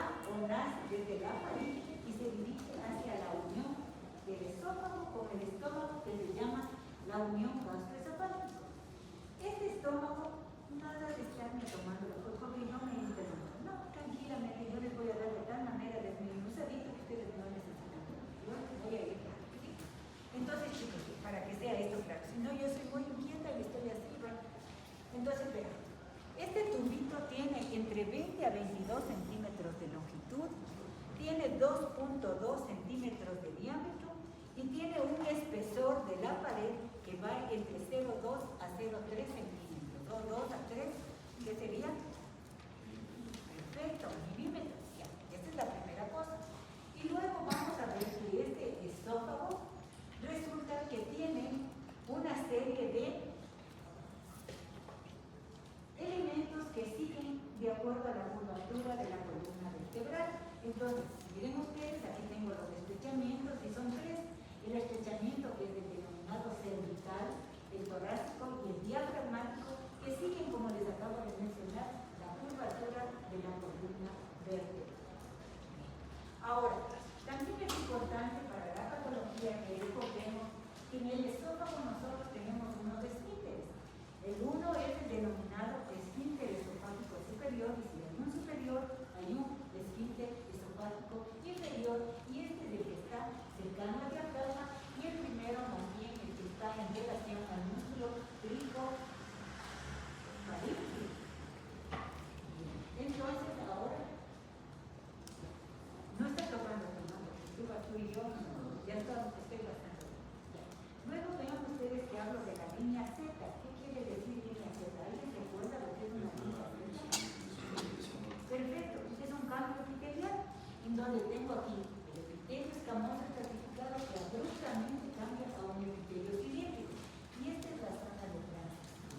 va o nace desde la faringe y se dirige hacia la unión del esófago con el estómago, que se llama la unión gastroesofágica. Este estómago, nada de estarme tomando la coca y no me interrumpa. No, tranquilamente, yo les voy a dar de tal manera desmenuzadito que ustedes no necesitan. Yo voy a ir claro. ¿Sí? Entonces, chicos, para que sea esto claro, si no, yo soy muy inquieta y estoy así. Bueno. Entonces, vean, este tubito tiene entre 20 a 22 centímetros de longitud, tiene 2.2 centímetros de diámetro y tiene un espesor de la pared que va entre 0,2 a 0,3 centímetros. 2 a 3, ¿qué sería? Perfecto, milímetros. Ya, esta es la primera cosa. Y luego vamos a ver que este esófago resulta que tiene una serie de elementos que siguen de acuerdo a la curvatura de la columna vertebral. Entonces, miren ustedes, aquí tengo los estrechamientos y son tres. El estrechamiento, que es el denominado cervical, el torácico y el diafragmático, que siguen, como les acabo de mencionar, la curvatura de la columna vertebral. Ahora, también es importante para la patología que recordemos que en el esófago nosotros tenemos unos esfínteres. El uno es el denominado esfínter esofágico superior, y si hay un superior, hay un esfínter esofágico inferior, y este es el que está cercano al diafragma, y el primero más bien el que está en relación al músculo trigofaríngeo. Entonces, ahora, no está tomando, tú y yo, ya estoy bastante. Luego vean ustedes que hablo de la línea Z. ¿Qué quiere decir línea Z? ¿Alguien recuerda lo que es una línea Z? Perfecto, es un cambio epitelial, en donde tengo aquí el epitelio escamoso estratificado que abruptamente cambia a un epitelio cilíndrico. Y esta es la zona de transición.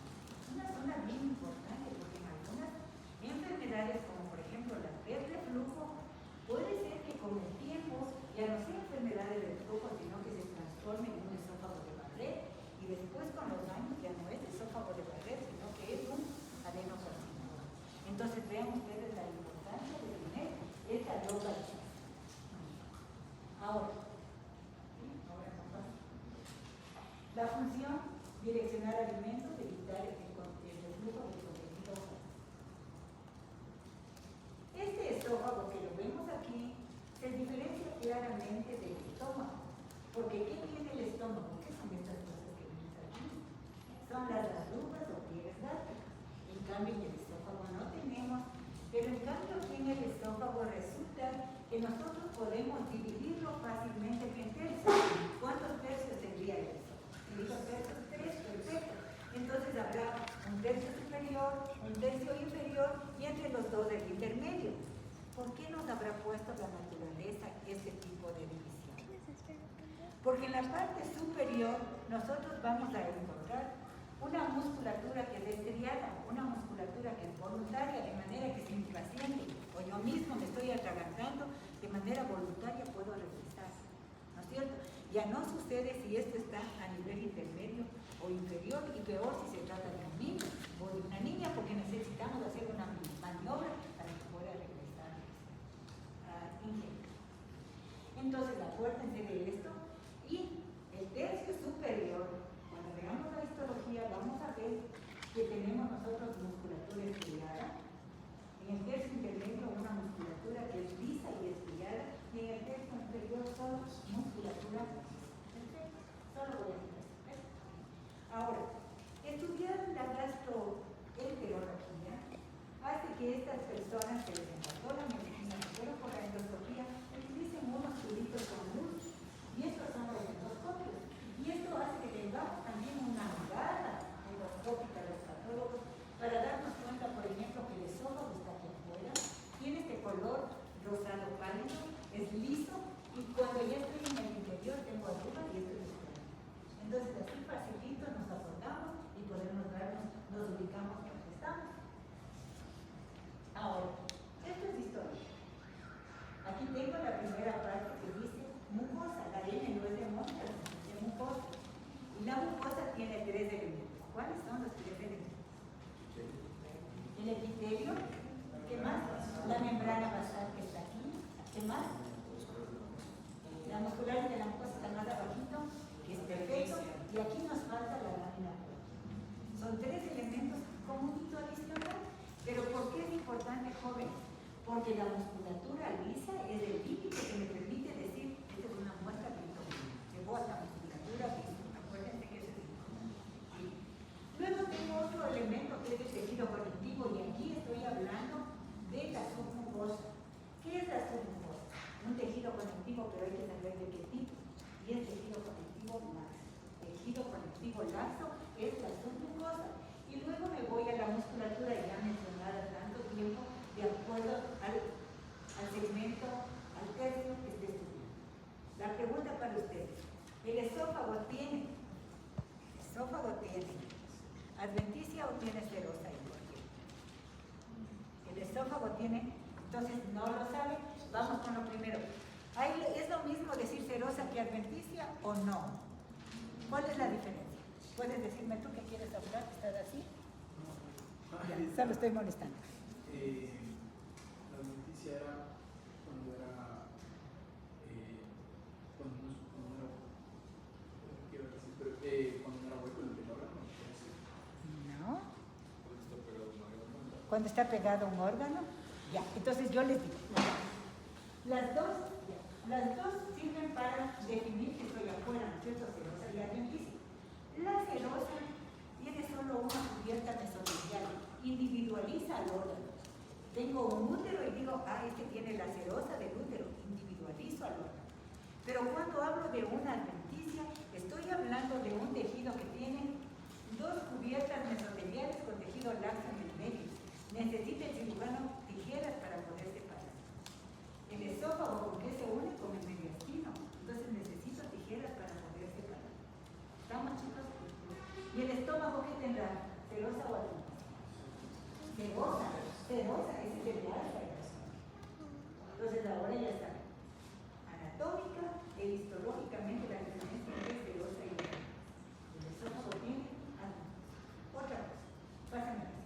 Una zona bien importante porque en algunas enfermedades, como por ejemplo la de reflujo, puede ser que con el tiempo ya no sea enfermedades de reflujo, sino que se transforme en un esófago de Barrett, y después con los años ya no es esófago de Barrett, sino que es un adenocarcinoma. Entonces vean ustedes la importancia de tener esta localización. Ahora no pasa. La función, direccionar alimentos, evitar el reflujo del contenido. Este esófago que lo vemos aquí se diferencia claramente del estómago. Porque ¿qué tiene el estómago? ¿Qué son estas cosas que vemos aquí? Son las arrugas o pliegues gástricos. En cambio, en el esófago no tenemos. Pero en cambio, aquí en el esófago resulta que nosotros podemos dividirlo fácilmente en tercios. ¿Cuántos tercios tendría el esófago? ¿Digo tercios? 3, perfecto. Entonces habrá un tercio superior, un tercio inferior y entre los dos el intermedio. ¿Por qué nos habrá puesto la naturaleza este tipo de división? Porque en la parte superior nosotros vamos a encontrar una musculatura que es estriada, una musculatura que es voluntaria, de manera que si mi paciente o yo mismo me estoy atragantando, de manera voluntaria puedo regresar, ¿no es cierto? Ya no sucede si esto está a nivel intermedio o inferior, y peor si se trata de un niño o de una niña, porque necesitamos hacer una maniobra para que pueda regresar ingente. Entonces, acuérdense de esto, y el tercio superior, cuando veamos la histología, vamos a ver que tenemos nosotros musculatura estriada. En el tercio intermedio una musculatura que es lisa y estriada, y en el tercio inferior solo musculatura lisa. Perfecto. Solo voy a hacer eso. Ahora, estudiar la gastroenterología hace que estas personas que les encantó la medicina, que fueron por la endoscopía, utilicen unos tubitos con luz, y estos son los endoscópicos. Y esto hace que tengamos también una mirada endoscópica de los patólogos para darnos cuenta, por ejemplo, que el esófago está aquí afuera, tiene este color rosado pálido, es liso, y cuando ya estoy en el interior tengo arrugas y esto es extraño. Entonces así facilito nos acordamos y podemos nos ubicamos donde estamos. Ahora, esto es historia. Aquí tengo la primera parte que dice mucosa. La N no es de muestra, es de mucosa. Y la mucosa tiene 3 elementos. ¿Cuáles son los 3 elementos? El epitelio, ¿qué más? La membrana basal que está ¿Qué más? La muscular de la mucosa está más abajito, que es perfecto, y aquí nos falta la lámina propia. Son 3 elementos con un hito adicional, pero ¿por qué es importante, jóvenes? Porque la musculatura lisa es el límite que me permite decir, esta es una muestra de bota, musculatura lisa. Acuérdense que eso es importante. ¿Sí? Luego tengo otro elemento que es el tejido conectivo, y aquí estoy hablando de la submucosa. ¿Qué es la submucosa? Un tejido conectivo, pero hay que saber de qué tipo. Y es tejido conectivo laxo. Tejido conectivo laxo es la submucosa. Y luego me voy a la musculatura ya mencionada tanto tiempo, de acuerdo al segmento, al tercio que esté estudiando. La pregunta para ustedes: ¿el esófago tiene adventicia o tiene serosa igual? El esófago tiene, entonces no lo sabe. Vamos con lo primero. ¿Es lo mismo decir serosa que adventicia o no? ¿Cuál es la diferencia? ¿Puedes decirme tú que quieres hablar? ¿Estás así? Ya, solo estoy molestando. La adventicia era cuando era cuando no era hueco en el órgano. No. Cuando está pegado a un órgano. Ya, entonces yo les digo, las dos sirven para definir que estoy afuera, ¿no es cierto? Serosa y adventicia. La serosa tiene solo una cubierta mesotelial, individualiza al órgano. Tengo un útero y digo, este tiene la serosa del útero, individualizo al órgano. Pero cuando hablo de una adventicia, estoy hablando de un tejido que tiene 2 cubiertas mesoteliales con tejido laxo en el medio. Necesita el cirujano tijeras para poder separar. El esófago, ¿con qué se une? Con el mediastino. Entonces necesito tijeras para poder separar. ¿Estamos, chicos? ¿Y el estómago qué tendrá? ¿Serosa o adventicia? Serosa, ese es el de alfa. Entonces ahora ya está. Anatómica e histológicamente la diferencia es serosa y adventicia. El esófago tiene adventicia. Otra cosa, pásame así.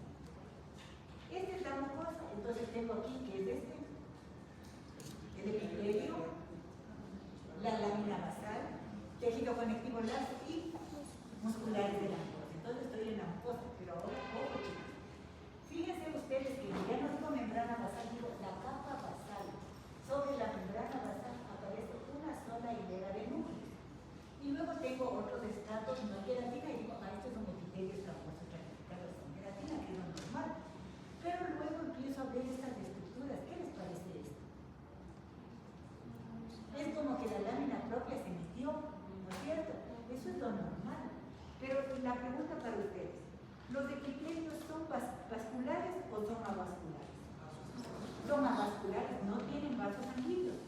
Esta es la mucosa, entonces tengo aquí que es el epitelio, la lámina basal, tejido conectivo laxo y musculares de la mucosa. Entonces estoy en la mucosa, pero ahora, ojo chicos, fíjense ustedes que ya no digo membrana basal, digo la capa basal. Sobre la membrana basal aparece una sola hilera de núcleos. Y luego tengo otros estratos, no queratina, y digo, esto es un epitelio escamoso clasificado sin queratina, que es lo normal. Pero luego empiezo a ver estas estructuras. ¿Qué les parece esto? Es como que la lámina propia se metió, ¿no es cierto? Eso es lo normal. Pero la pregunta para ustedes: ¿los epitelios son vasculares o son avasculares? Son avasculares, no tienen vasos sanguíneos.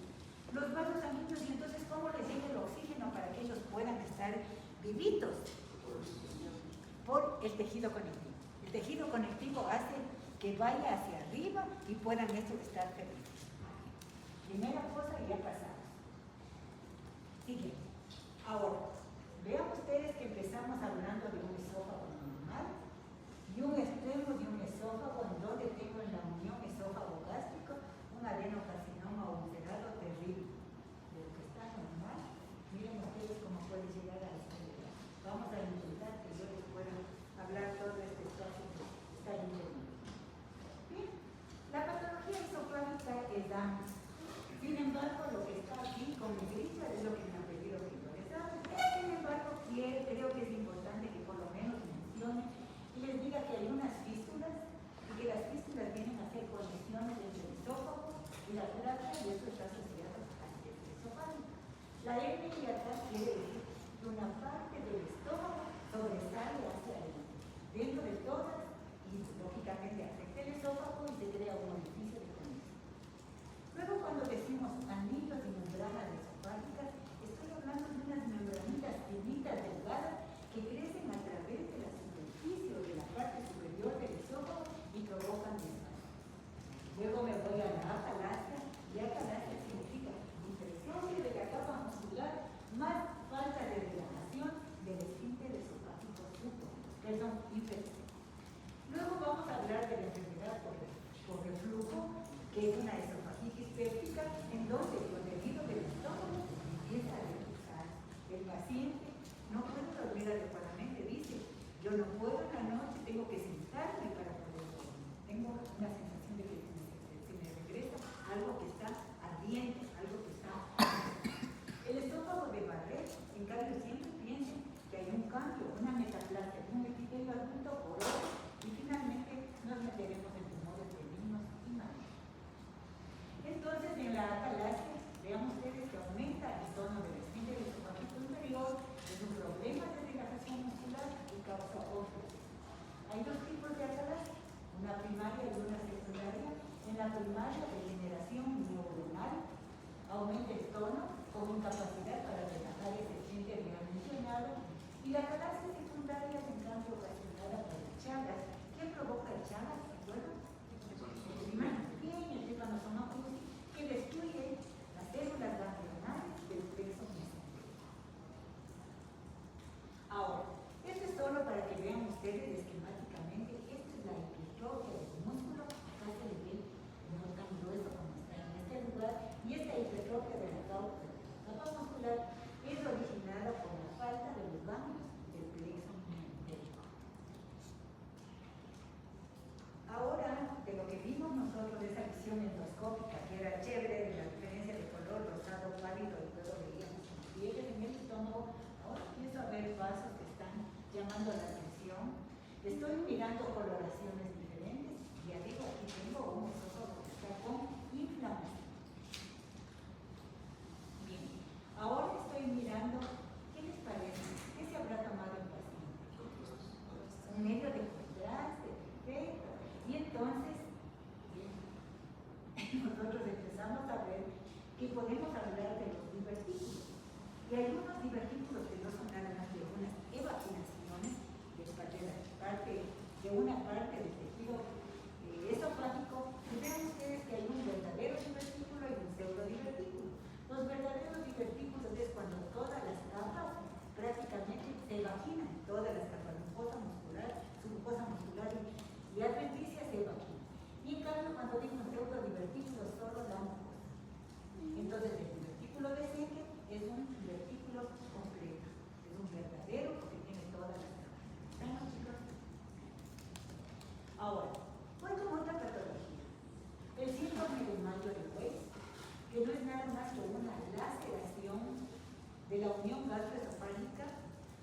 Los vasos sanguíneos, y entonces, ¿cómo les llega el oxígeno para que ellos puedan estar vivitos? Por el tejido conectivo. El tejido conectivo hace que vaya hacia arriba y puedan estos estar felices. Primera cosa, ya pasamos. Siguiente. Ahora, vean ustedes que empezamos hablando de un esófago normal y un extremo de un esófago en donde tengo en la unión esófago gástrico un adenocarcinoma ulcerado terrible. De lo que está normal, miren ustedes cómo puede llegar a esta edad. Vamos a intentar que yo les pueda hablar todo este espacio que está interno. Bien, la patología esofágica es amplia. Sin embargo, lo que está aquí con negrita es lo que me han pedido que yo les hable. Sin embargo, creo que es importante que por lo menos mencione y les diga que hay unas fístulas y que las fístulas vienen a ser conexiones entre el esófago y la tráquea, y eso está asociado al estrés esofágico. La hernia atrás quiere decir que una parte del estómago sobresale hacia adelante, dentro del tórax, y lógicamente afecta el esófago y se crea un orificio de conexión. Luego, cuando decimos anillos y membranas esofágicas, estoy hablando de unas membranitas finitas, delgadas, que crecen a través de la superficie o de la parte superior del esófago y provocan desmayo. Luego me voy a la atalasia, y atalasia significa hipertrofia de la capa muscular más falta de relajación del esfínter esofágico superior, perdón, hipertrofia. Luego vamos a hablar de la enfermedad por reflujo, que es una esofagitis péptica, en donde Yo no puedo en la noche, tengo que sentarme para poder dormir. Tengo una sensación de que se me regresa algo que está ardiente, algo que está... El estómago de Barrett, en cambio, siempre piensen que hay un cambio, una metaplasia, un epitelio adulto por otro, y finalmente nos meteremos en tumores benignos y malignos. Entonces, en la atalasia, vean ustedes que aumenta el tono del esfínter esofágico inferior, es un problema de relajación muscular y causa otros. Hay dos tipos de atalasia, una primaria y una secundaria. En la primaria, degeneración neuronal, aumenta el tono con incapacidad para relajar ese esfínter ya mencionado, y la atalasia secundaria es en cambio ocasionada por Chagas. ¿Qué provoca el Chagas? ¿Se acuerdan? El imán pequeño, el trípanosomático, que destruye las células ganglionales del plexo mesentérico. Ahora, esto es solo para que vean ustedes esquemáticamente. Esta es la hipertrofia del músculo. Acá se le ve no tan grueso como está en este lugar. Y esta hipertrofia de la capa muscular es originada por la falta de los ganglios del plexo mesentérico. Ahora, de lo que vimos nosotros de esa visión endoscópica, que era chévere, de la diferencia de color rosado pálido, y luego veíamos pliegues en el estómago, ahora empiezo a ver vasos que están llamando la atención. Estoy mirando coloraciones diferentes, y arriba aquí tengo un esófago que está con inflamación. Bien, ahora estoy mirando, ¿qué les parece? ¿Qué se habrá tomado el paciente? Un medio de contraste, perfecto. Y entonces, bien, nosotros empezamos a ver que podemos hablar de los divertículos. Y hay unos divertículos que no son nada más que unas evacuaciones de una parte del tejido esofágico. Y vean ustedes que hay un verdadero divertículo y un pseudodivertículo. Los verdaderos divertículos es cuando todas las capas prácticamente se evacuan, todas las capas, mucosa muscular, submucosa muscular y adventicia se evacuan. Y en cambio, cuando digo un pseudodivertículo, solo la mucosa. Entonces, el divertículo de Seque es un divertículo completo, es un verdadero porque tiene todas las capas. ¿Están, chicos? Ahora, voy con otra patología. El síndrome de Mayer-Weiss, que no es nada más que una laceración de la unión gastroesofágica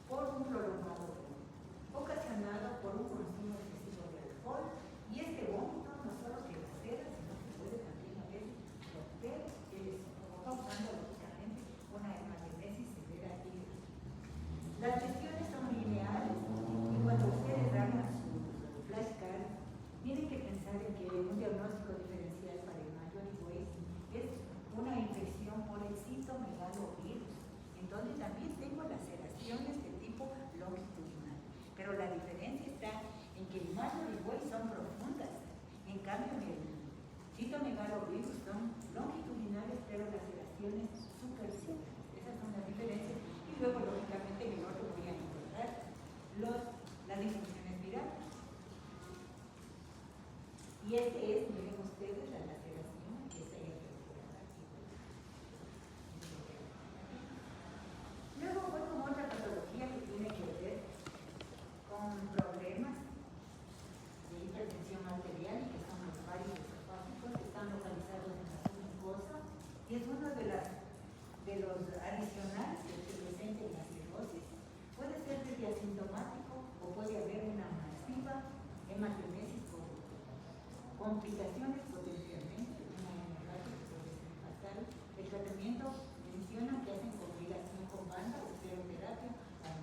por un prolongado vómito, ocasionado por un consumo excesivo de alcohol, y este vómito no solo que lacera, sino que puede también a veces romper el esófago, causando lógicamente una hematemesis severa y las lesiones son lineales, y cuando ustedes hagan su flashcard, tienen que pensar en que un diagnóstico diferencial para el Mayer-Weiss es una infección por el citomegalovirus, en donde también tengo laceraciones de tipo longitudinal. Pero la diferencia está en que el Mayer-Weiss son profundas, en cambio en el citomegalovirus son longitudinales, pero laceraciones superficiales. Esas son las diferencias. Y luego, lógicamente, en el otro voy a encontrar las disfunciones virales. Y este es, miren ustedes, la laceración que está ahí registrada aquí. Luego voy con otra patología que tiene que ver con problemas de hipertensión arterial, que son los varios esofágicos, que están localizados en la submucosa, y es uno de los adicionales que se presenta en la cirrosis. Puede ser desde asintomático o puede haber una masiva hematemesis por complicaciones potencialmente, una hemorragia que puede ser fatal. El tratamiento menciona que hacen combinación con banda o escleroterapia para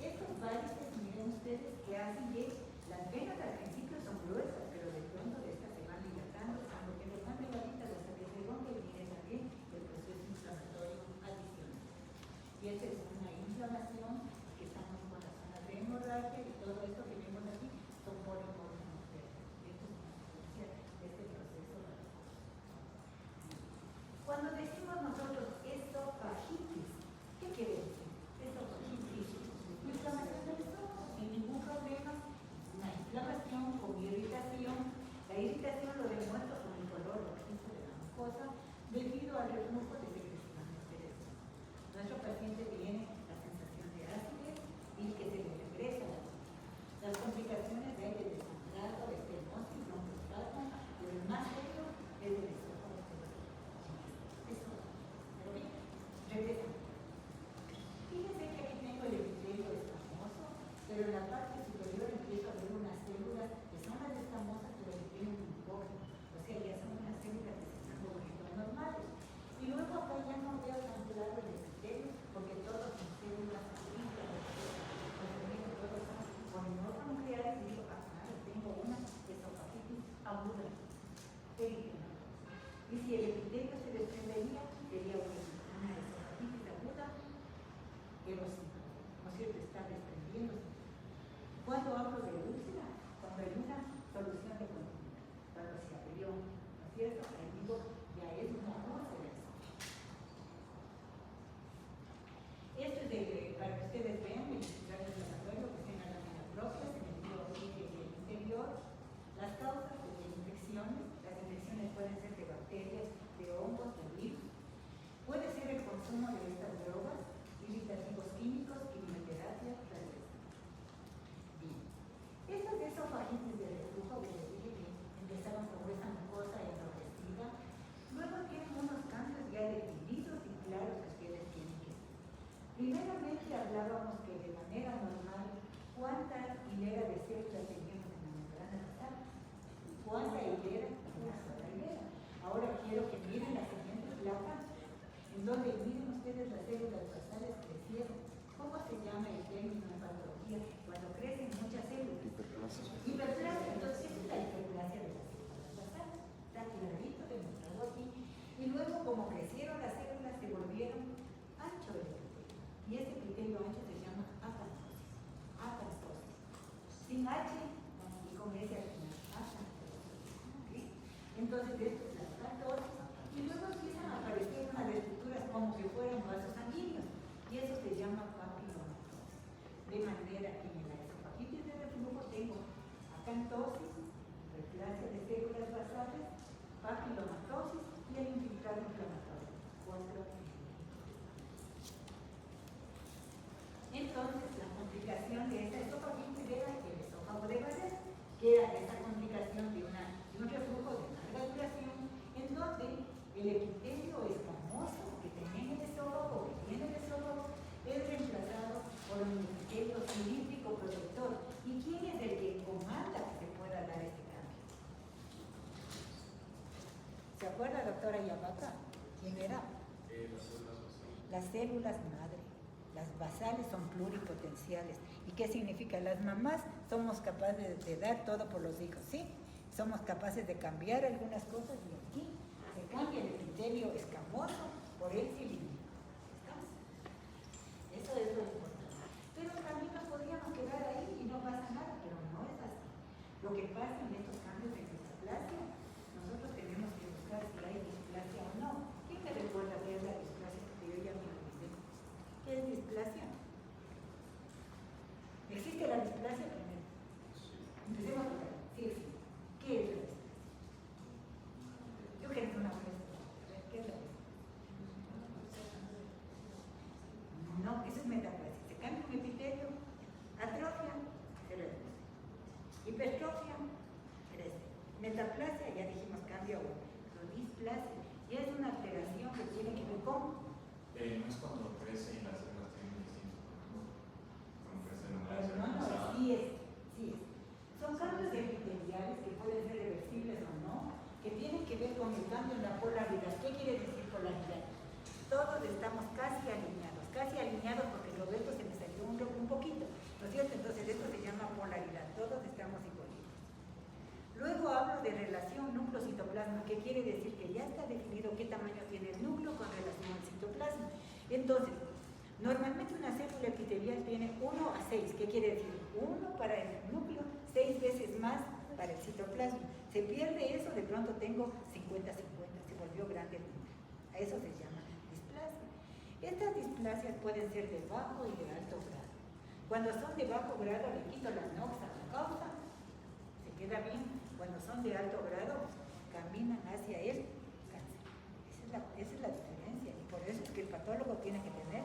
estos varices, miren ustedes que hacen que las venas al principio son gruesas, pero de pronto de estas se van dilatando, cuando que les van delgaditas hasta que se rompe y viene también el proceso inflamatorio adicional. Y esta es una inflamación que estamos con las zonas de hemorragia, y todo esto que vemos aquí son polipomas. en una solución de continuidad. Cuando se abrió, ¿no es cierto? El digo, ya es una cosa de eso. Esto es para que ustedes vean, el gracias al acuerdo que tengan la manera propia, se me dio origen del interior, las causas de infecciones. Las infecciones pueden ser de bacterias, de hongos, de virus. Puede ser el consumo de estas drogas, irritativos químicos, quimioterapia, radiación. Bien. Estas esofagitis de reflujo que les dije que empezaron con esa mucosa enrojecida, luego tienen unos cambios ya definidos y claros que ustedes tienen que ver. Primeramente hablábamos que de manera normal, ¿cuántas hileras de células teníamos en la membrana basal? ¿Cuánta hilera? Una sola hilera. Ahora quiero que miren la siguiente placa, en donde miren ustedes las células basales crecieron. ¿Cómo se llama el término en patología? Cuando crecen muchas células. Hiperplasia. Entonces, esa es la hiperplasia de las células basales. Está clarito demostrado aquí. Y luego, como crecieron las células, se volvieron ancho el epitelio. Y ese epitelio ancho se llama acantosis. Acantosis. Sin H y con S al final. Acantosis. ¿Okay? Entonces, esto es la acantosis. Y luego empiezan a aparecer unas estructuras como que fueran vasos sanguíneos. Y eso se llama papilomatosis. De manera que en la esofagitis de reflujo tengo acantosis, hiperplasia de células basales, papilomatosis y el infiltrado inflamatorio. Entonces, la complicación de esta esofagitis era el esófago de Barrett, que era esa complicación de un reflujo de larga duración, en donde el epitelio escamoso que tenía en el esófago, que tiene el esófago, es reemplazado por un epitelio cilíndrico protector. ¿Y quién es el que comanda que se pueda dar este cambio? ¿Se acuerda, doctora Yamaca? ¿Quién era? Las células madre. Las basales son pluripotenciales. ¿Y qué significa? Las mamás somos capaces de dar todo por los hijos, ¿sí? Somos capaces de cambiar algunas cosas y aquí se cambia el epitelio escamoso por el cilíndrico. Eso es lo importante. Pero también nos podríamos quedar ahí y no pasa nada, pero no es así. Lo que pasa en estos cambios de displasia, nosotros tenemos que buscar si hay displasia o no. ¿Quién me recuerda qué es la displasia? Porque yo ya me olvidé. ¿Qué es displasia? ¿Existe la displasia primero? Empecemos por ahí. Sí existe. ¿Qué es la displasia? Yo quiero una muestra. ¿Qué es la displasia? No, eso es metaplasia. Se cambia un epitelio, atrofia, se reduce. Hipertrofia, crece. Metaplasia, ya dijimos, cambia uno. Pero displasia, ya es una alteración que tiene que ver con. No es cuando crece y las células tienen distinto color. Cuando crece de manera No, sí es. Son cambios epiteliales que pueden ser reversibles o no, que tienen que ver con el cambio en la polaridad. ¿Qué quiere decir polaridad? Todos estamos casi alineados porque Roberto se me salió un poquito, ¿no es cierto? Entonces esto se llama polaridad, todos estamos igualitos. Luego hablo de relación núcleo-citoplasma, que quiere decir que ya está definido qué tamaño tiene el núcleo con relación al citoplasma. Entonces, normalmente una célula epitelial tiene 1 a 6, ¿qué quiere decir? 1 para el núcleo, 6 veces más para el citoplasma. Se pierde eso, de pronto tengo 50-50, se volvió grande el núcleo. A eso se llama displasia. Estas displasias pueden ser de bajo y de alto grado. Cuando son de bajo grado le quito la noxa, la causa, se queda bien. Cuando son de alto grado, caminan hacia el cáncer. Esa es la diferencia. Y por eso es que el patólogo tiene que tener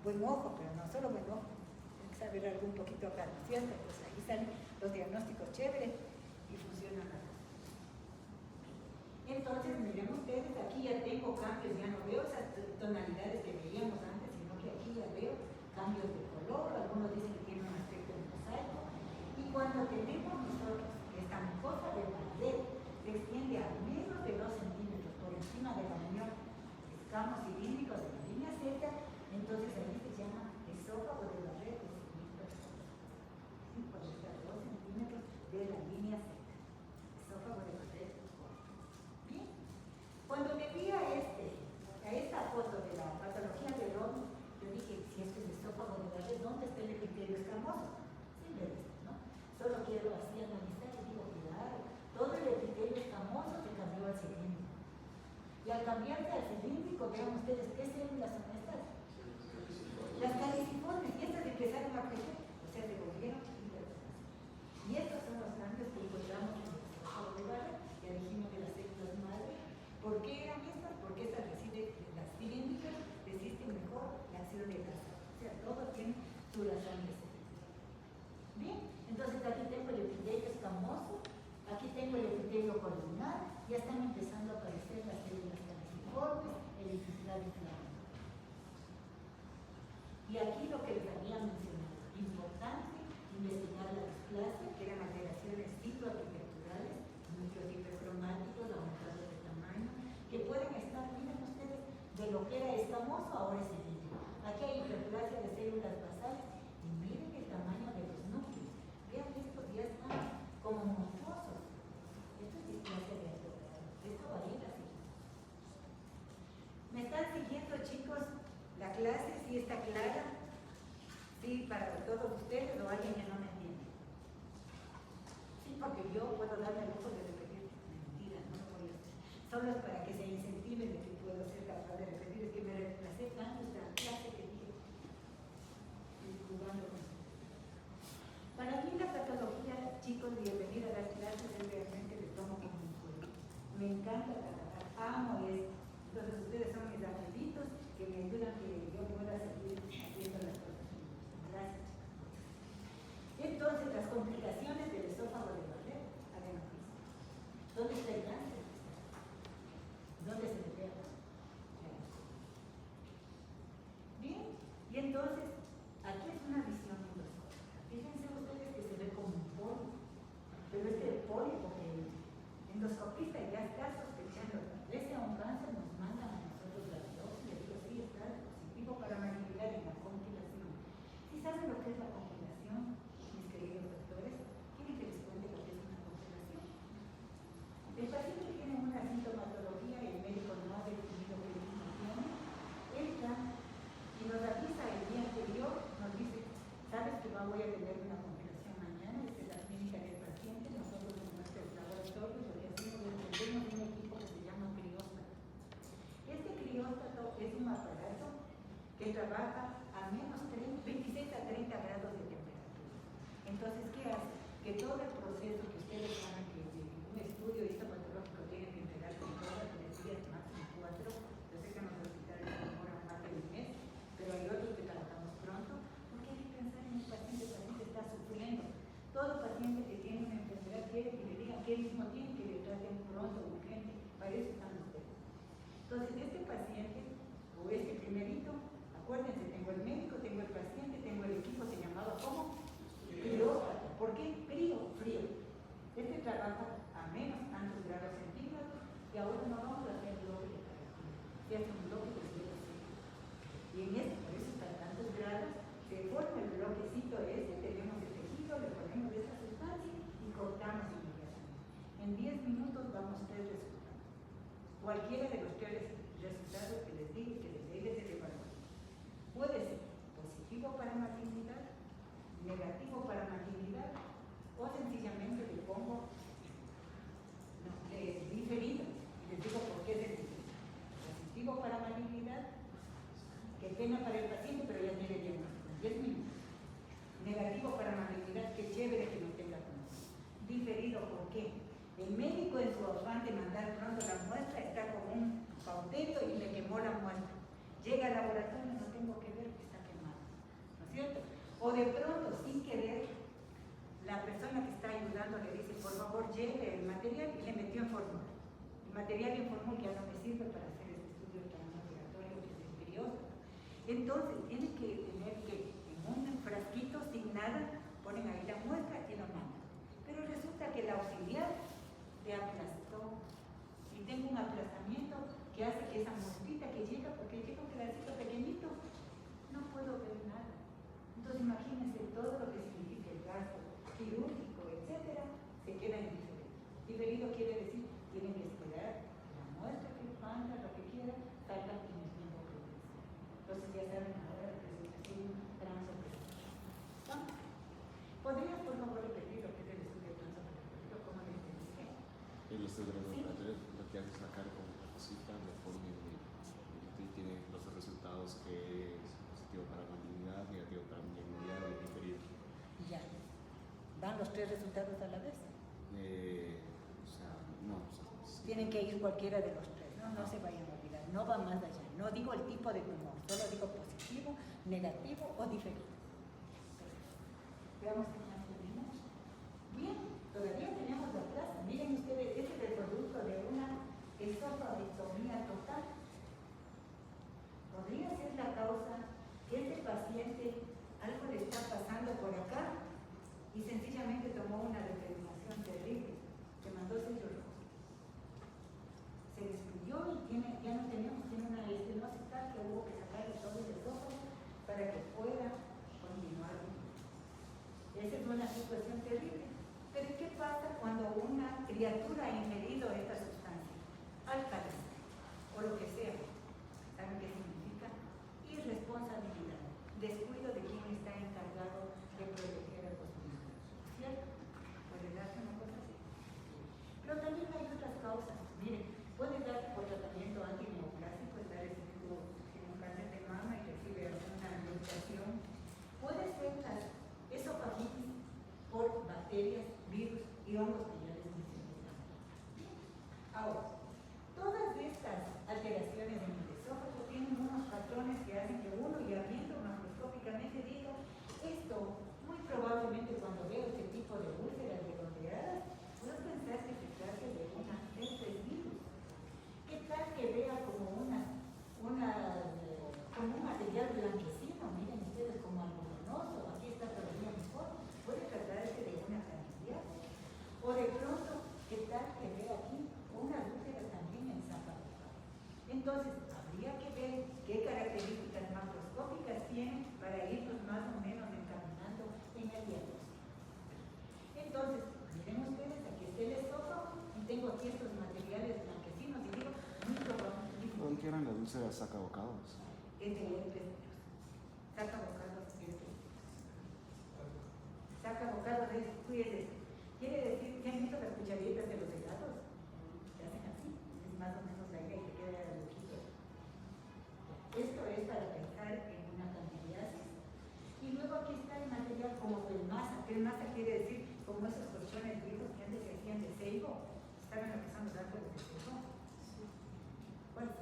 buen ojo, pero no solo buen ojo. Tiene que saber algo un poquito acá, ¿no es cierto? Pues ahí salen los diagnósticos chéveres y funcionan las cosas. Entonces, miren ustedes, aquí ya tengo cambios, ya no veo esas tonalidades que veíamos antes, sino que aquí ya veo cambios de color, algunos dicen que tiene un aspecto de mosaico, y cuando tenemos nosotros esta mucosa de Barrett se extiende a menos de 2 centímetros por encima de la unión escamos cilíndricos de la línea Z, entonces ahí se llama esófago de Barrett de cilindro. Sí, por estar 2 centímetros de la línea Z. Esófago de Barrett. Bien. Cuando me vi a esta foto de la patología de Ron, yo dije, si este es esófago de Barrett, ¿dónde está el epitelio escamoso? Sí, ¿no? Solo quiero así analizar cambiarse al cilíndrico, vean ustedes qué células son estas. Las caliciformes, y estas empezaron a crecer, o sea, se volvieron hiperplasia. Y estos son los cambios que encontramos en el esófago de Barrett, ya dijimos de las células madre. ¿Por qué eran estas? Porque estas las cilíndricas resisten mejor la acción de grasa. O sea, todo tiene su razón de ser. Bien, entonces aquí tengo el epitelio escamoso, aquí tengo el epitelio columnar, ya están empezando a aparecer las células caliciformes, el epitelio inflamado. Y aquí lo que les había mencionado, importante investigar la displasia, que eran alteraciones cicloarquitecturales, núcleos hipercromáticos, aumentados de tamaño, que pueden estar, miren ustedes, de lo que era escamoso ahora es cilíndrico. Aquí hay hiperplasia de células basales y miren el tamaño de los núcleos. Vean, estos ya están como monstruosos. Esto es displasia de alto grado. Esto varía así. ¿Me están siguiendo, chicos? La clase sí está clara. Sí, para todos ustedes o alguien que no me entiende. Sí, porque yo puedo darme el lujo de repetir mentiras, no lo voy a hacer. Solo es para que se incentiven de que puedo ser capaz de repetir. Es que me reemplacé tanto esta clase que dije, jugando con eso. Para mí la patología, chicos, bienvenida a las clases, es realmente le tomo como un juego. Me encanta trabajar, amo esto. Entonces ustedes son mis angelitos que me ayudan a que yo pueda seguir haciendo las cosas. Gracias. Entonces, las complicaciones del esófago de Barrett, además, ¿dónde está el cáncer? ¿Dónde se le pega? Bien, y entonces, aquí es una visión endoscópica. Fíjense ustedes que se ve como un polio, pero este polio, porque el endoscopista ya está sospechando, tal vez sea un cáncer, nos mandan a nosotros la biopsia, y digo, sí, está positivo para manipular en la compilación. ¿Sí saben lo que es la compilación, mis queridos doctores? ¿Quieren que les cuente lo que es una compilación? El paciente tiene una sintomatología y el médico no ha definido qué mismo tiene. Entra y nos avisa el día anterior, nos dice, ¿sabes que voy a tener una compilación mañana? Esta es la clínica del paciente. Nosotros en nuestro laboratorio lo que hacemos es tenemos un equipo que se llama crióstato. Este crióstato es un aparato que trabaja a menos 26 a 30 grados de temperatura. Entonces, ¿qué hace? Que todo el proceso que ustedes saben que un estudio histopatológico tiene que entregar con todas las días, máximo 4. Yo sé que en los hospitales se demoran más de un mes, pero hay otros que trabajamos pronto, porque hay que pensar en un paciente. El paciente está sufriendo. Todo paciente que tiene una enfermedad quiere que le digan qué mismo tiene, que le traten pronto, urgente. Para eso están ustedes. Entonces, este paciente, o este primerito, acuérdense, tengo el médico, tengo el paciente, tengo el equipo, se llamaba ¿cómo? Crióstato. ¿Por qué? Frío. Este trabaja a menos tantos grados centígrados y ahora no vamos a hacer bloque de caracol. Se hace un bloque de hielo seco. Y en este, por eso está a tantos grados, se forma el bloquecito ese, tenemos el tejido, le ponemos esa sustancia y cortamos inmediatamente. En 10 minutos vamos 3 resultados. Cualquiera de los 3 resultados que les diga que les debe de evaluar. Puede ser positivo para malignidad, negativo para malignidad, o sencillamente le pongo diferido y les digo por qué es el diferido. Positivo para malignidad, que pena para el paciente, pero ya tiene diagnóstico en 10 minutos. Negativo para malignidad, que chévere que no tenga conocido. Diferido, ¿por qué? El médico en su afán de mandar pronto la muestra está con un cauterio y le quemó la muestra. Llega al laboratorio y no tengo que ver que está quemado, ¿no es cierto? O de pronto, sin querer, la persona que está ayudando le dice, por favor, lleve el material y le metió en fórmula. El material en fórmula ya no me sirve para hacer este estudio tan laboratorio que es el crióstato. Entonces, tiene que tener que, en un frasquito sin nada, ponen ahí la muestra y lo mandan. Pero resulta que el auxiliar se aplastó y tengo un aplastamiento que hace que esa muestrita que llega, porque llega un pedacito pequeñito, no puedo ver nada. Entonces imagínense todo lo que significa el gasto quirúrgico, etcétera, se queda indiferente. Diferido quiere decir, tienen que esperar la muestra que manda, lo que quiera, salga en el tiempo progresivo. Entonces ya saben ahora que resulta ser un transoperatorio. ¿No? ¿Podrías por favor repetir lo que es el estudio transoperatorio? ¿Cómo le entendiste? El estudio transoperatorio lo que hace es sacar con cositas de forma y tiene los resultados que es positivo para malignidad, negativo para malignidad y diferido. Ya. ¿Dan los tres resultados a la vez? O sea, no. Tienen que ir cualquiera de los tres, ¿no? No se vayan a olvidar, no va más allá. No digo el tipo de tumor, solo digo positivo, negativo o diferido. Veamos qué más tenemos. Bien, todavía tenemos la plaza. Miren ustedes, este es el producto de una esofaectomía total. Podría ser la causa que este paciente algo le está pasando por acá y sencillamente tomó una determinación terrible, que mandó sello rojo. Se destruyó y ya no tenemos, tiene una estenosis tal que hubo que sacarle todo el esófago para que pueda continuar viviendo. Esa es una situación terrible. Pero ¿qué pasa cuando una criatura ha ingerido esta sustancia? Alcalina, o lo que sea. ¿Saben qué significa? Irresponsabilidad, descuido de quien está encargado de proteger a los niños. ¿Cierto? ¿Puede darse una cosa así? Pero también hay otras causas. Miren, puede dar por tratamiento antineoplásico, está recibiendo un cáncer de mama y recibe alguna medicación. Puede ser las esofagitis por bacterias, virus y hongos que ya les mencioné. Ahora, todas estas alteraciones en el esófago tienen unos patrones que hacen que uno, ya viendo macroscópicamente, diga esto, muy probablemente cuando veo este tipo de úlceras redondeadas, puedo pensar que se trata de una herpes virus. ¿Qué tal que vea como un material blanquecino? Miren ustedes, como algodonoso, aquí está todavía mejor. Puede tratarse de una candidiasis. O de pronto, ¿qué tal que vea aquí unas úlceras también en Zaca Buccal? Entonces, habría que ver qué características macroscópicas tienen para irnos más o menos encaminando en el diagnóstico. Entonces, miren ustedes, aquí está el esófago y tengo aquí estos materiales blanquecinos y digo, muy probablemente. ¿Dónde eran las úlceras sacabocados? Es de herpes. Sacabocados es herpes. Sacabocados es, cuídese. Quiere decir que han visto las cucharitas de los helados. Se hacen así. Es más o menos la idea y te queda loquito. Esto es para pensar en una candidiasis. Y luego aquí está el material como pelmasa. Pelmasa quiere decir como esos colchones viejos que antes se hacían de ceibo. ¿Saben lo que son los árboles de ceibo? Bueno,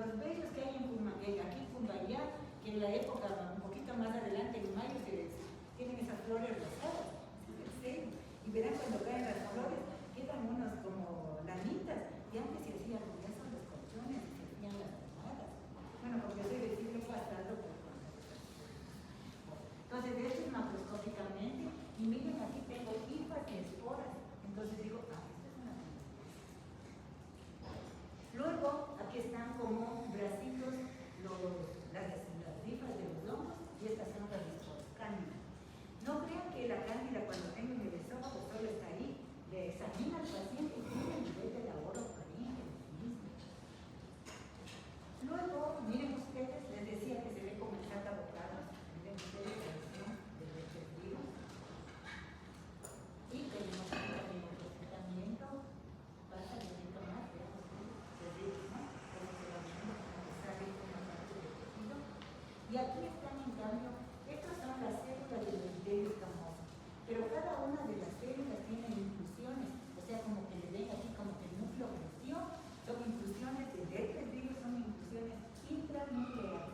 los bellos que hay en Pumaguey, aquí en Cumbayá, que en la época un poquito más adelante, en mayo, tienen esas flores rosadas, el ceibo. Y verán cuando caen las flores, quedan unos como lanitas. Y antes se hacía con eso los colchones, se hacían las almohadas. Bueno, porque soy del siglo pasado, pues. Entonces, esto es macroscópicamente, y miren, aquí tengo hifas y esporas. Entonces digo, esto es una candidiasis. Luego, aquí están como bracitos las hifas de los hongos, y estas son las esporas, cándida. No crean que la cándida cuando tengo en el estómago solo está ahí, le examina al paciente y tiene el nivel de la orofaringe mismo. Luego, miren ustedes, les decía que se ve como el sacabocados. Miren ustedes la lesión del herpes virus. Y tenemos también otro tratamiento. Pasa un poquito más, veamos el ritmo, cómo se va viendo, cómo sale una parte del tejido. Y aquí están, en cambio, estas son las células del epitelio escamoso. Pero cada una de las células tiene inclusiones, o sea, como que le ven aquí como que el núcleo creció, son inclusiones del herpes virus, son inclusiones intranucleares.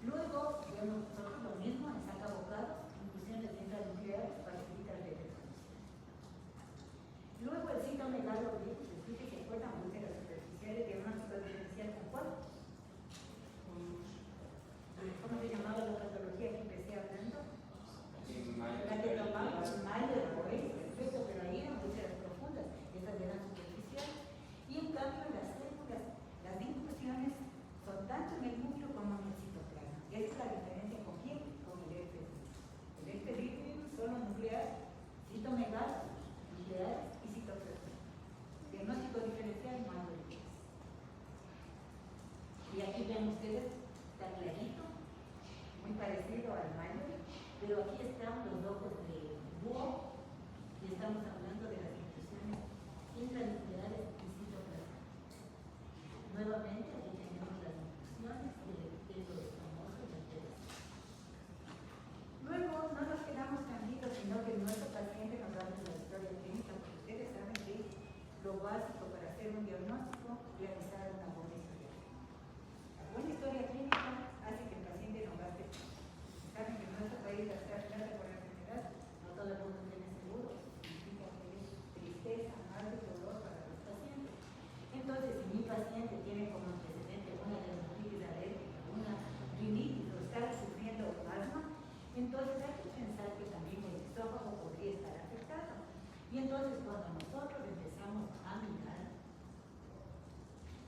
Luego, vemos nosotros lo mismo en sacabocados, inclusiones intranucleares para evitar el herpes. Luego el citomegalovirus, ¿sí que se acuerdan? Úlceras superficiales, diagnóstico diferencial con cuál? ¿Cómo se llamaba la patología que empecé hablando? La que tomaba Mayer, perfecto, pero ahí eran úlceras profundas, esas eran superficiales. Y en cambio las células, las inclusiones son tanto en el núcleo como en el citoplasma. Esa es la diferencia con quién, con el herpes. El herpes virus solo nuclear, citomegalo, nucleares y citoplasma. Diagnóstico diferencial Mayer. Y aquí ven ustedes, está clarito, muy parecido al Mayer, pero aquí están los ojos de búho y estamos hablando de las inclusiones intranucleares y citoplasma. Nuevamente, aquí tenemos las inclusiones del epitelio escamoso y arterial. Luego, no nos quedamos tranquilos, sino que nuestro paciente nos va a dar la historia clínica, porque ustedes saben que lo básico para hacer un diagnóstico es realizar una buena historia clínica. La buena historia clínica hace que el paciente no gaste. Saben que en nuestro país gastar plata por enfermedad, no todo el mundo tiene seguro, significa que es tristeza, mal y dolor para los pacientes. Entonces, si mi paciente tiene como antecedente una dermatitis alérgica, una rinitis o está sufriendo asma, entonces hay que pensar que también el esófago podría estar afectado. Y entonces cuando nosotros empezamos a mirar,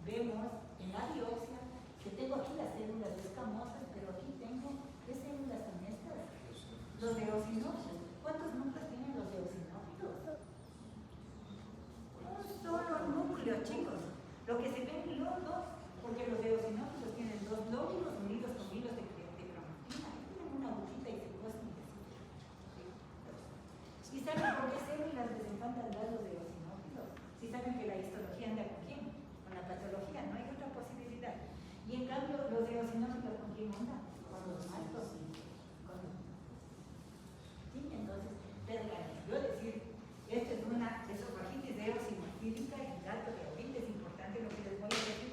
vemos en la biopsia que tengo aquí las células escamosas, pero aquí tengo, ¿qué células son estas? Los eosinófilos. ¿Cuántos núcleos tienen los eosinófilos? Un solo núcleo, chicos. Lo que se ven los dos, porque los eosinófilos tienen dos lóbulos unidos con hilos de cromatina. Tienen una agujita y se cosen. ¿Y saben por qué células les encanta dar los eosinófilos? Si saben que la histología anda con quién, con la patología, no hay otra posibilidad. Y en cambio, los eosinófilos con quién andan, con los mastos. Sí, entonces, pero yo decir, esto es una esofagitis eosinofílica y dato de ahorita es importante lo que les voy a decir.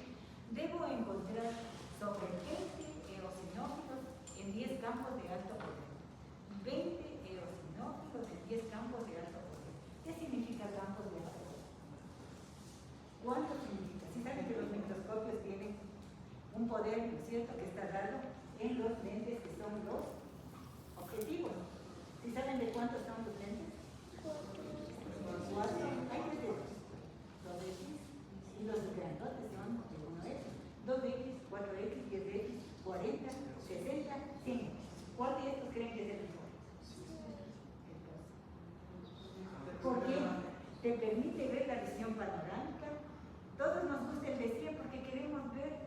Debo encontrar sobre 20 eosinófilos en 10 campos de alto poder. 20 eosinófilos en 10 campos de alto poder. ¿Qué significa campos de alto poder? ¿Cuánto significa? Si saben que los microscopios tienen un poder, ¿no es cierto?, que está dado en los lentes que son los objetivos. ¿Si saben de cuántos son los lentes? 4. Hay 3 dedos. 2X y los grandotes son de 1X. 2X, 4X, 10X, 40, 60, 100. ¿Cuál de estos creen que es el mejor? Porque te permite ver la visión panorámica. Todos nos gusta el decir porque queremos ver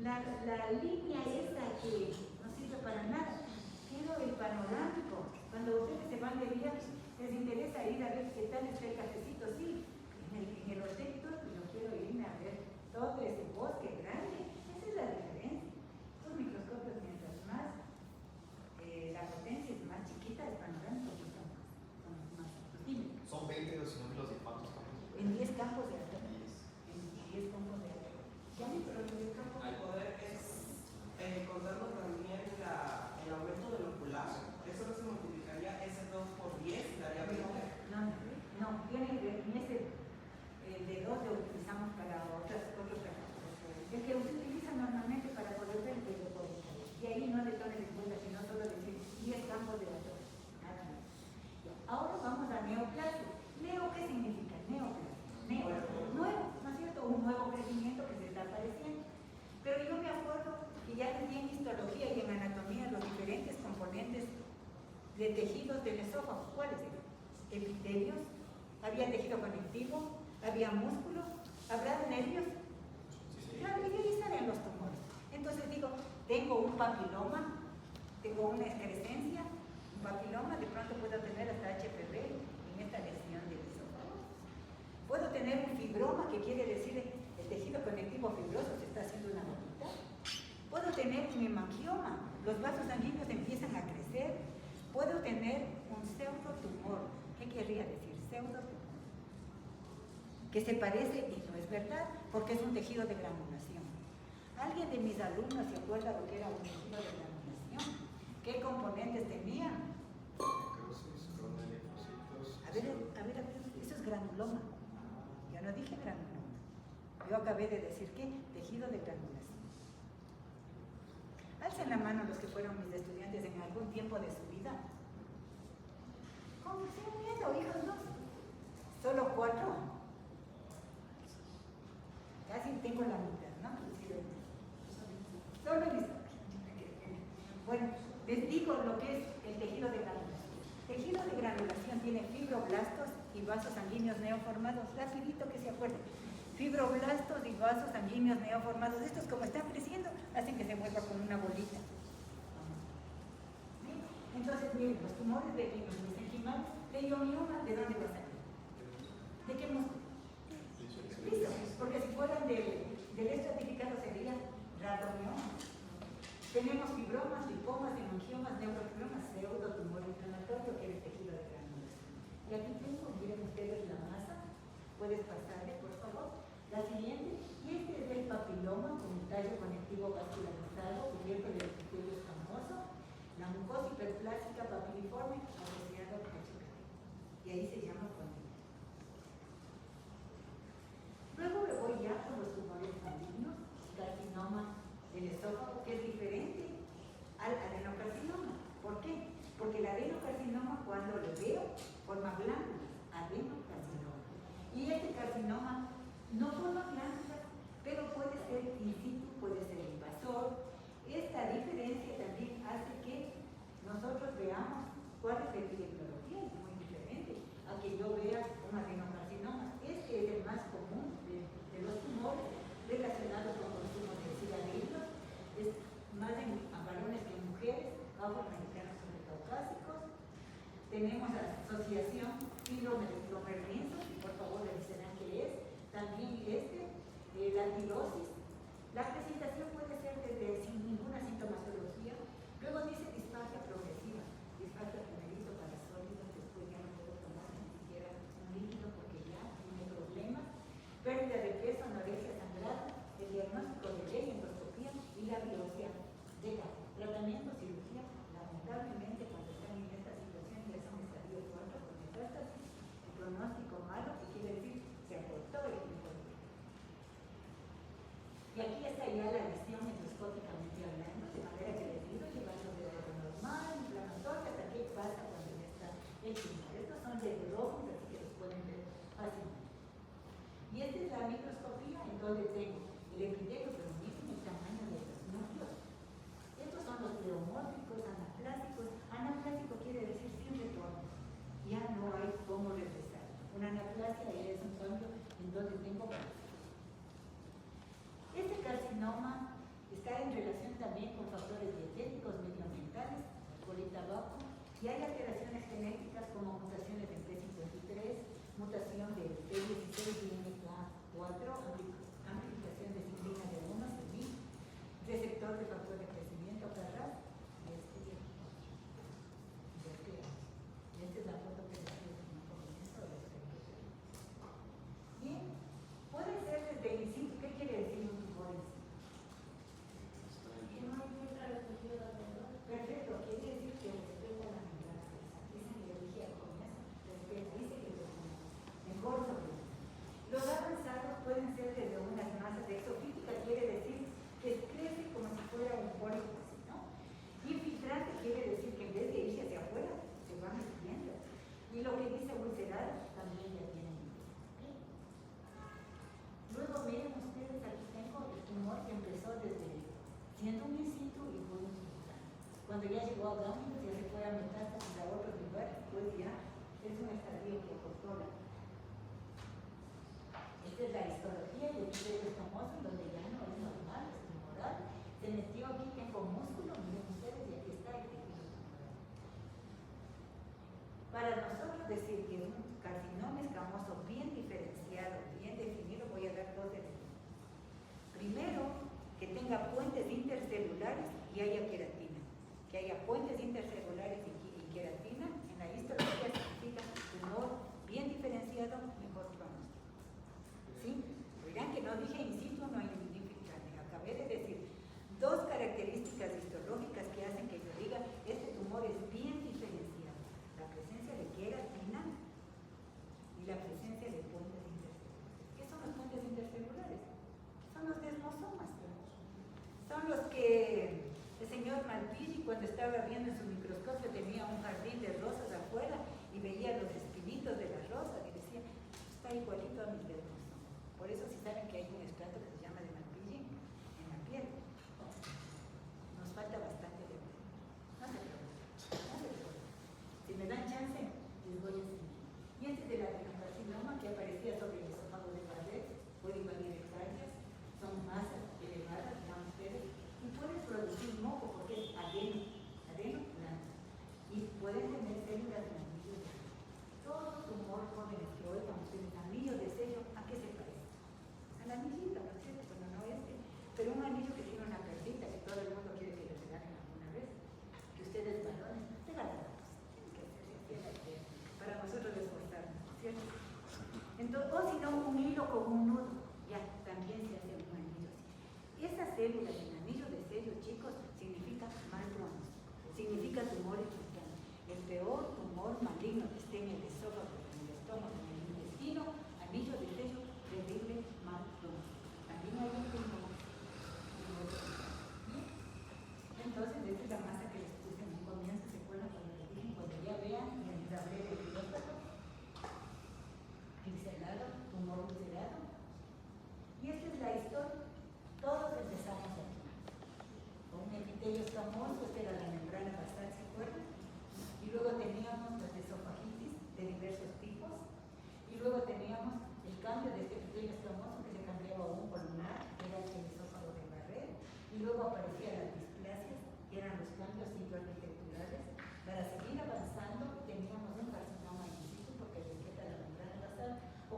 la línea esa que no sirve para nada. Quiero el panorámico. Cuando ustedes se van de viaje, les interesa ir a ver qué tal está el cafecito. Sí, en el hotel yo quiero irme a ver todo ese bosque grande. Esa es la diferencia. Los microscopios, mientras más la potencia es más chiquita, el panorámico son más altos. Son 20 eosinófilos de cuántos campos. En 10 campos de alto. En 10 campos de alto. ¿Ya me campo? Al poder es contando también el aumento del ocular. Eso no se multiplicaría ese 2 por 10 y daría 20. No, tiene en ese de 2 lo utilizamos para otros trabajos. El que se utiliza normalmente para poder ver el deporte. Y ahí no le tomen en cuenta, sino solo decir 10 campos de alto. Ahora vamos a neoplasia. ¿Neo qué significa? Neoplasia. Nuevo, ¿no es cierto? Un nuevo crecimiento que se está apareciendo. Pero yo me acuerdo que ya les di en histología y en anatomía los diferentes componentes de tejidos del esófago. ¿Cuáles eran? Epitelios, había tejido conectivo, había músculo, habrá nervios. Claro, y ahí salen los tumores. Entonces digo, tengo un papiloma, tengo una excrescencia, un papiloma, de pronto puedo tener hasta HPV en esta lesión del esófago. Puedo tener un fibroma, que quiere decir el tejido conectivo fibroso se está haciendo una bolita. Puedo tener un hemangioma, los vasos sanguíneos empiezan a crecer. Puedo tener un pseudotumor. ¿Qué querría decir? Pseudotumor. Que se parece y no es verdad, porque es un tejido de granulación. ¿Alguien de mis alumnos se acuerda lo que era un tejido de granulación? ¿Qué componentes tenía? A ver, eso es granuloma. Yo no dije granuloma. Yo acabé de decir que tejido de granulación. Alcen la mano los que fueron mis estudiantes en algún tiempo de su vida. ¿Cómo? Sin miedo, hijos, no. Solo 4. Casi tengo la mitad, ¿no? Solo listo. Bueno, les digo lo que es el tejido de granulación. El tejido de granulación tiene fibroblastos y vasos sanguíneos neoformados. Rapidito que se acuerden. Fibroblastos y vasos sanguíneos neoformados. Estos, como están creciendo, hacen que se vuelva como una bolita. ¿Sí? Entonces, miren, los tumores benignos mesenquimales, leiomioma, ¿de dónde va a salir? ¿De qué músculo? Listo, porque si fueran del estratificado sería radiomioma. Tenemos fibromas, lipomas, hemangiomas, neurofibromas, pseudotumor inflamatorio, que es el tejido de gránulos. Y aquí tengo, miren ustedes la masa, puedes pasarle por favor. La siguiente, y este es el papiloma con un tallo conectivo vascularizado, cubierto de epitelio escamoso, la mucosa hiperplástica papiliforme asociada al chicle. Y ahí se llama condilo. Luego me voy ya con los tumores malignos, carcinoma del esófago, que es diferente al adenocarcinoma. ¿Por qué? Porque el adenocarcinoma, cuando lo veo, forma glándulas, adenocarcinoma. Y este carcinoma no forma glándulas, pero puede ser in situ, puede ser invasor. Esta diferencia también hace que nosotros veamos cuál es la epidemiología, es muy diferente a que yo vea un adenocarcinoma. Este es el más común de los tumores relacionados con consumo de cigarrillos, es más en varones que en mujeres, afroamericanos sobre caucásicos. Tenemos la asociación síndrome-Merlinson, por favor revisarán qué es. También la tirosis. La presentación puede ser desde sin ninguna sintomatología. Luego dice disfagia progresiva, disfagia primerito para sólidos, después ya no puedo tomar ni siquiera un líquido porque ya tiene problemas. Pérdida de peso, anorexia sangrada, el diagnóstico de ley, endoscopía y la biopsia de la tratamiento, cirugía. Lamentablemente, cuando están en esta situación ya son estadio 4 con metástasis, el pronóstico malo, que quiere decir se acortó el tiempo de vida. Y aquí está ya la lesión endoscópicamente hablando, de manera que les digo, llevando de orden normal, inflamatoria, hasta qué pasa cuando ya está el tumor. Estos son de globos, así que los pueden ver fácilmente. Y esta es la microscopía en donde tengo el epitelio, pero miren el tamaño de los núcleos. Estos son los pleomórficos, anaplásicos. Anaplásico quiere decir sin retorno. Ya no hay cómo regresar. Una anaplasia es un cambio en donde tengo. Este carcinoma está en relación también con factores dietéticos, medioambientales, alcohol y tabaco, y hay alteraciones genéticas como mutaciones en P53, mutación del P16 y MK4, amplificación de citrina de 1, receptor de factor de crecimiento CARRAS, y este de aquí. Esta es la foto que les puse en un comienzo de este. Bien, puede ser desde in situ. ¿Qué quiere decir un tumor in situ? Que no hay ultra recogido alrededor. Perfecto, quiere decir que respeta la membrana. Esa biología con eso, respeta, dice que respeta. Mejor sobre eso. Los avanzados pueden ser desde unas masas exofíticas, quiere decir que crece como si fuera un pólipo, ¿no? Infiltrante quiere decir que en vez de irse hacia afuera, se va metiendo. Y lo que dice ulcerado también ya tiene. Luego miren ustedes, aquí tengo el tumor que empezó desde siendo un in situ y fue un infiltrante. Cuando ya llegó a gánglios, ya se fue a metástasis a otros lugares, pues ya es un estadio que controla. Esta es la histología y el epitelio escamoso, donde ya no es normal, es tumoral. Se metió aquí, tengo músculo, miren ustedes, y aquí está el tejido tumoral. Para nosotros decir que un carcinoma escamoso bien diferenciado, bien definido, voy a dar dos elementos. Primero, que tenga puentes intercelulares y haya queratina. Que haya puentes intercelulares y queratina, en la histología significa tumor bien diferenciado, mejor pronóstico. ¿Sí? Verán que no dije in situ, no hay infiltrante. Acabé de decir dos características histológicas que hacen que yo diga este tumor es bien diferenciado. La presencia de queratina y la presencia de puentes intercelulares. ¿Qué son los puentes intercelulares? Son los desmosomas. Son los que el señor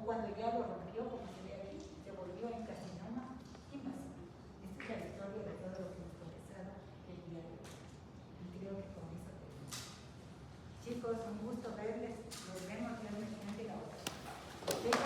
cuando ya lo rompió, como se ve aquí, se volvió en carcinoma invasivo. Esta es la historia de todo lo que hemos conversado el día de hoy. Y creo que con eso termino. Chicos, un gusto